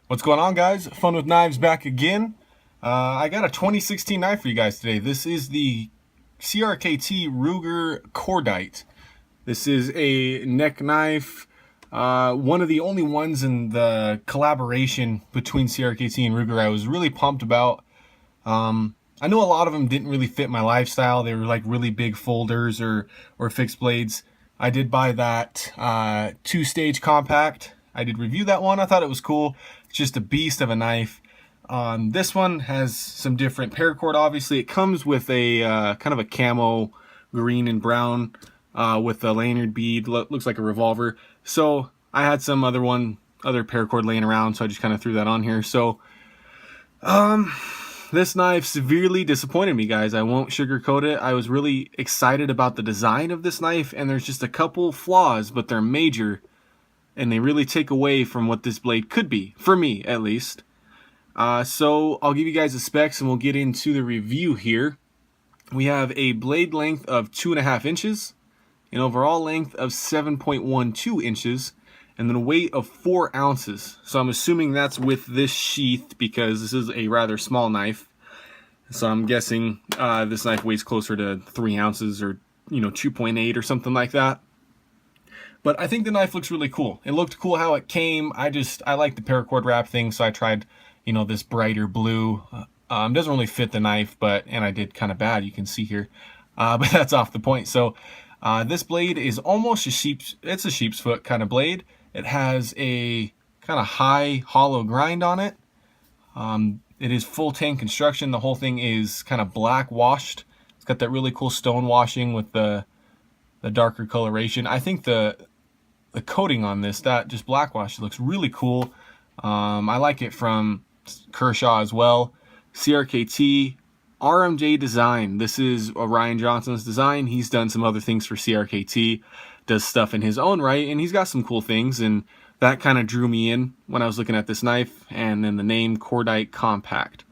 What's going on, guys? Fun with Knives back again. I got a 2016 knife for you guys today. This is the CRKT Ruger Cordite. This is a neck knife, one of the only ones in the collaboration between CRKT and Ruger I was really pumped about. I know a lot of them didn't really fit my lifestyle. They were like really big folders or fixed blades. I did buy that two-stage compact. I did review that one. I thought it was cool. It's just a beast of a knife. This one has some different paracord. Obviously, it comes with a kind of a camo green and brown with a lanyard bead. Looks like a revolver. So I had some other paracord laying around, so I just kind of threw that on here. So this knife severely disappointed me, guys. I won't sugarcoat it. I was really excited about the design of this knife, and there's just a couple flaws, but they're major, and they really take away from what this blade could be, for me at least. So I'll give you guys the specs and we'll get into the review here. We have a blade length of 2.5 inches, an overall length of 7.12 inches, and then a weight of 4 ounces. So I'm assuming that's with this sheath because this is a rather small knife. So I'm guessing this knife weighs closer to 3 ounces or 2.8 or something like that. But I think the knife looks really cool. It looked cool how it came. I like the paracord wrap thing, so I tried, this brighter blue. Doesn't really fit the knife, and I did kind of bad, you can see here. But that's off the point. So this blade is almost it's a sheep's foot kind of blade. It has a kind of high hollow grind on it. It is full tang construction. The whole thing is kind of black washed. It's got that really cool stone washing with the darker coloration. I think the coating on this, that just black wash, looks really cool. I like it from Kershaw as well. CRKT RMJ design. This is Ryan Johnson's design. He's done some other things for CRKT, does stuff in his own right, and he's got some cool things, and that kind of drew me in when I was looking at this knife. And then the name Cordite Compact,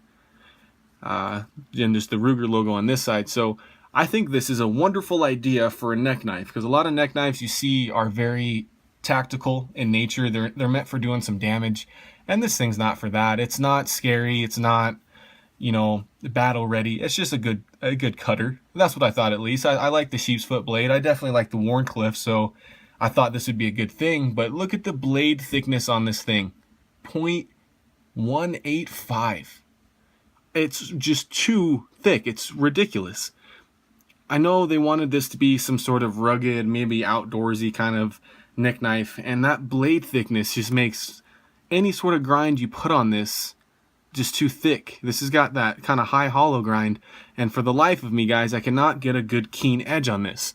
and just the Ruger logo on this side. So I think this is a wonderful idea for a neck knife, because a lot of neck knives you see are very tactical in nature. They're meant for doing some damage, and this thing's not for that. It's not scary. It's not, battle ready. It's just a good cutter. That's what I thought, at least. I like the sheep's foot blade. I definitely like the Warncliffe, so I thought this would be a good thing. But look at the blade thickness on this thing, 0.185. It's just too thick. It's ridiculous. I know they wanted this to be some sort of rugged, maybe outdoorsy kind of neck knife, and that blade thickness just makes any sort of grind you put on this just too thick. This has got that kind of high hollow grind, and for the life of me, guys, I cannot get a good keen edge on this.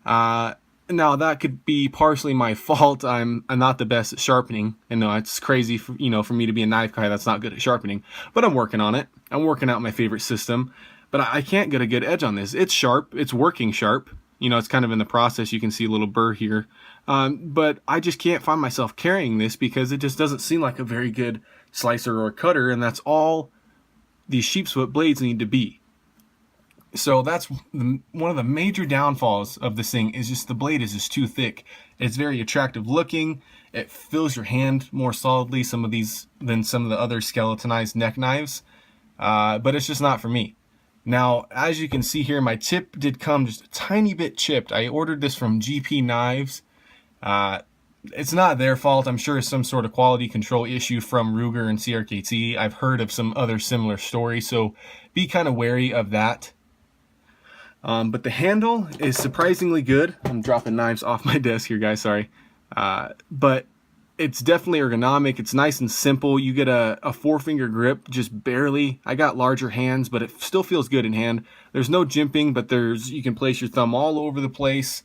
Now that could be partially my fault. I'm not the best at sharpening, and no, it's crazy for me to be a knife guy that's not good at sharpening, but I'm working on it. I'm working out my favorite system. But I can't get a good edge on this. It's sharp. It's working sharp. It's kind of in the process. You can see a little burr here. But I just can't find myself carrying this because it just doesn't seem like a very good slicer or cutter, and that's all these sheep's foot blades need to be. So that's one of the major downfalls of this thing, is just the blade is just too thick. It's very attractive looking. It fills your hand more solidly than some of the other skeletonized neck knives. But it's just not for me. Now, as you can see here, my tip did come just a tiny bit chipped. I ordered this from GP Knives. It's not their fault. I'm sure it's some sort of quality control issue from Ruger and CRKT. I've heard of some other similar stories, so be kind of wary of that. But the handle is surprisingly good. I'm dropping knives off my desk here, guys, sorry. But it's definitely ergonomic. It's nice and simple. You get a 4-finger grip, just barely. I got larger hands, but it still feels good in hand. There's no jimping, but you can place your thumb all over the place.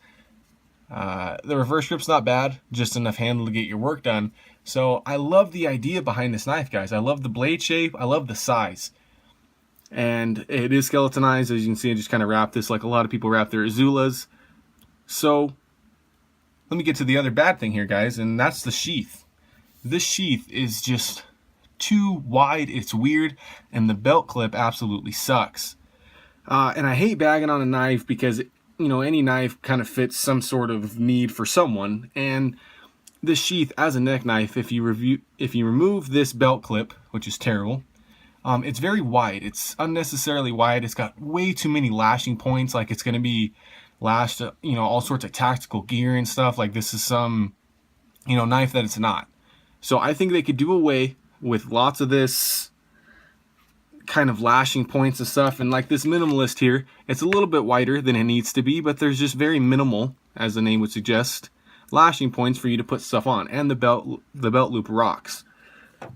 The reverse grip's not bad, just enough handle to get your work done. So I love the idea behind this knife, guys. I love the blade shape. I love the size. And it is skeletonized. As you can see, I just kind of wrap this like a lot of people wrap their Azulas. So let me get to the other bad thing here, guys, and that's the sheath. This sheath is just too wide, it's weird, and the belt clip absolutely sucks. And I hate bagging on a knife because, any knife kind of fits some sort of need for someone, and this sheath as a neck knife, if you remove this belt clip, which is terrible, it's very wide. It's unnecessarily wide. It's got way too many lashing points. Like it's going to be lashed, you know, all sorts of tactical gear and stuff. Like this is some, you know, knife that it's not. So I think they could do away with lots of this kind of lashing points and stuff. And like this minimalist here, it's a little bit wider than it needs to be, but there's just very minimal, as the name would suggest, lashing points for you to put stuff on. And the belt loop rocks.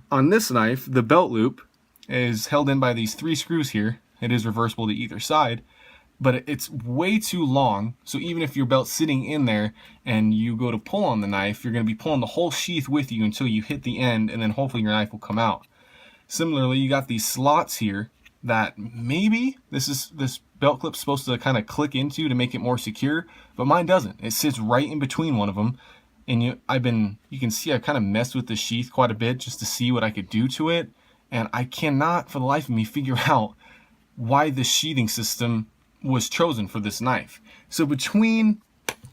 On this knife, the belt loop is held in by these 3 screws here. It is reversible to either side, but it's way too long. So even if your belt's sitting in there and you go to pull on the knife, you're going to be pulling the whole sheath with you until you hit the end, and then hopefully your knife will come out. Similarly, you got these slots here that maybe this belt clip's supposed to kind of click into to make it more secure, but mine doesn't. It sits right in between one of them. And you can see I kind of messed with the sheath quite a bit just to see what I could do to it. And I cannot for the life of me figure out why the sheathing system was chosen for this knife. So between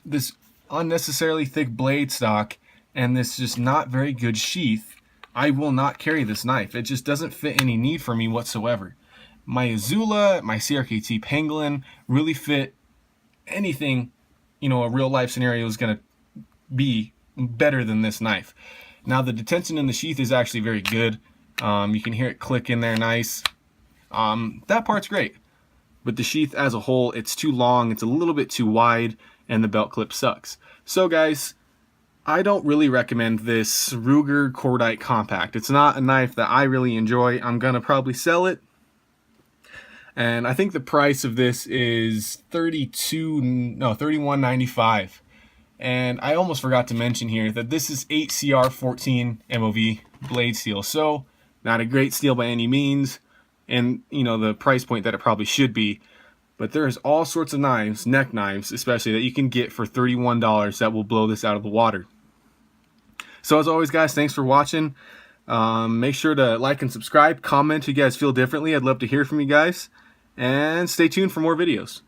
this unnecessarily thick blade stock and this just not very good sheath, I will not carry this knife. It just doesn't fit any need for me whatsoever. My Azula, my CRKT Pangolin really fit anything, you know, a real life scenario is going to be better than this knife. Now the detention in the sheath is actually very good. You can hear it click in there nice. That part's great. But the sheath as a whole, it's too long, it's a little bit too wide, and the belt clip sucks. So guys, I don't really recommend this Ruger Cordite Compact. It's not a knife that I really enjoy. I'm gonna probably sell it. And I think the price of this is $31.95. And I almost forgot to mention here that this is 8CR14 MOV blade steel. So not a great steel by any means, and you know the price point that it probably should be. But there's all sorts of knives, neck knives especially, that you can get for $31 that will blow this out of the water. So as always guys, thanks for watching. Make sure to like and subscribe, comment if you guys feel differently. I'd love to hear from you guys, and stay tuned for more videos.